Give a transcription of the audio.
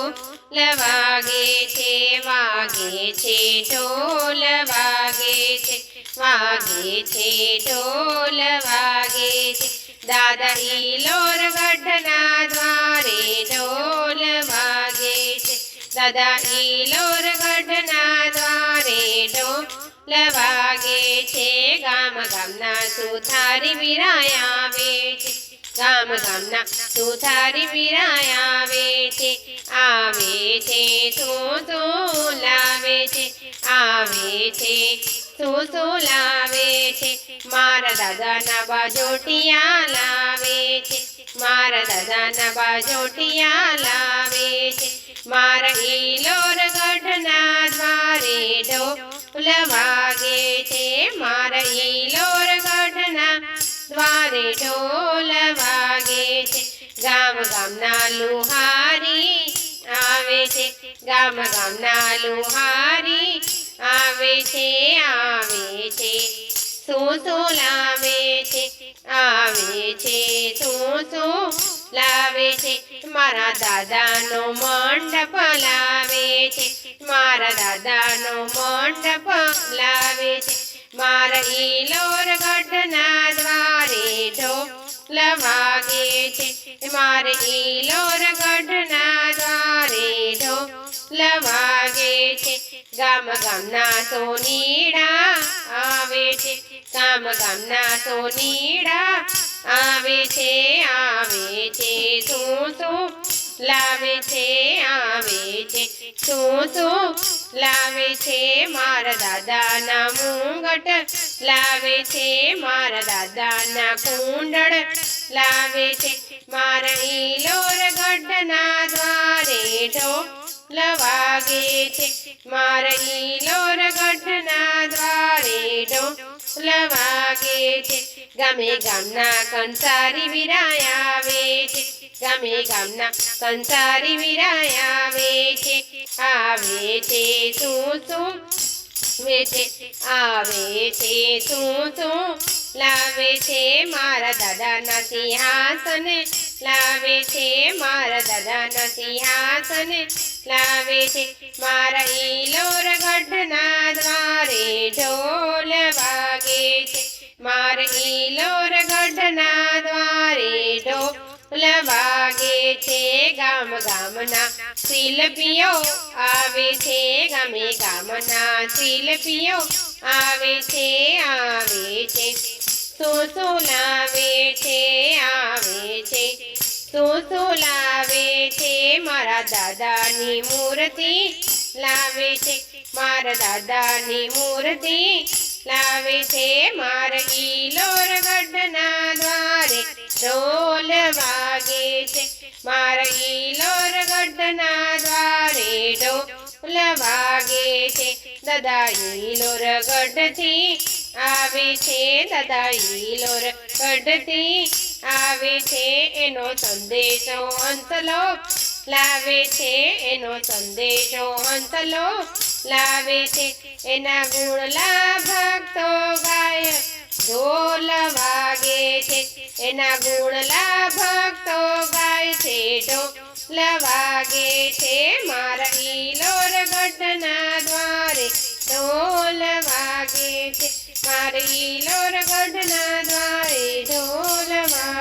ઢોલ વાગે છે ઢોલ વાગે છે ઢોલ વાગે છે દાદા ઈલોર ગઢના દ્વારે ઢોલ વાગે છે દાદા ઈલોર ગઢના દ્વારે ઢોલ વાગે છે ગામ ગામના સુથારી વીરાય આવે છે ગામ ગામના સુથારી વીરાય આવે છે શું લાવે છે શું લાવે છે મારા દાદાના બાજોટિયા લાવે છે મારા દાદાના બાજોટિયા લાવે છે મારા ઈલોર ગઢના દ્વારે ઢોલ વાગે છે મારા ઈલોર ગઢના દ્વારે ઢોલ વાગે છે ગામ ગામના લુહારી આવે છે ગામ ગામના લુહારી આવે છે શું લાવે છે શું લાવે છે મારા દાદાનો મંડપ લાવે છે મારા દાદાનો મંડપ લાવે છે મારા ઈલોર ગઢના દ્વારે ઢોલ વાગે છે મારે ઈલોર ગઢના દ્વારે ઢોલ વાગે છે ગામ ગામના સોનીડા આવે છે ગામ ગામના સોનીડા આવે છે શું લાવે છે શું લાવે છે મારા દાદાના મુંગટ લાવે છે મારા દાદાના કુંડળ લાવે છે મારા ઈલોર ગઢના દ્વારે ઢોલ વાગે છે મારા ઈલોર ગઢના દ્વારે ઢોલ વાગે છે ગામે ગામના કંસારી વીરાય આવે છે ગામે ગામના કંસારી વીરાય આવે છે શું લાવે છે મારા દાદાના સિંહાસન લાવે છે મારા દાદાના સિંહાસન લાવે છે મારા ઈલોર ગઢના દ્વારે ઢોલ વાગે છે મારા ઈલોર ગઢના દ્વારે ઢોલ વાગે છે ગામ ગામના શિલ્પીઓ આવે છે ગામે ગામના શિલ્પીઓ આવે છે શું લાવે છે શું લાવે છે મારા દાદાની મૂર્તિ લાવે છે મારા દાદાની મૂર્તિ લાવે છે મારા ઈલોર ગઢના દ્વારે ઢોલ વાગે છે મારા ઈલોર ગઢના દ્વારે ઢોલ વાગે છે દાદા ઈલોર ગઢથી આવે છે દાદા ઈલોર ગઢથી આવે છે એનો સંદેશો હંસલો લાવે છે એનો સંદેશો હંસલો લાવે છે એના ગુણલા ભક્તો ગાય ઢોલ વાગે છે એના ગુણલા ભક્તો ગાય છે ઢોલ વાગે છે મારા ઈલોર ગઢના દ્વારે ઢોલ વાગે છે મારા ઈલોર ગઢના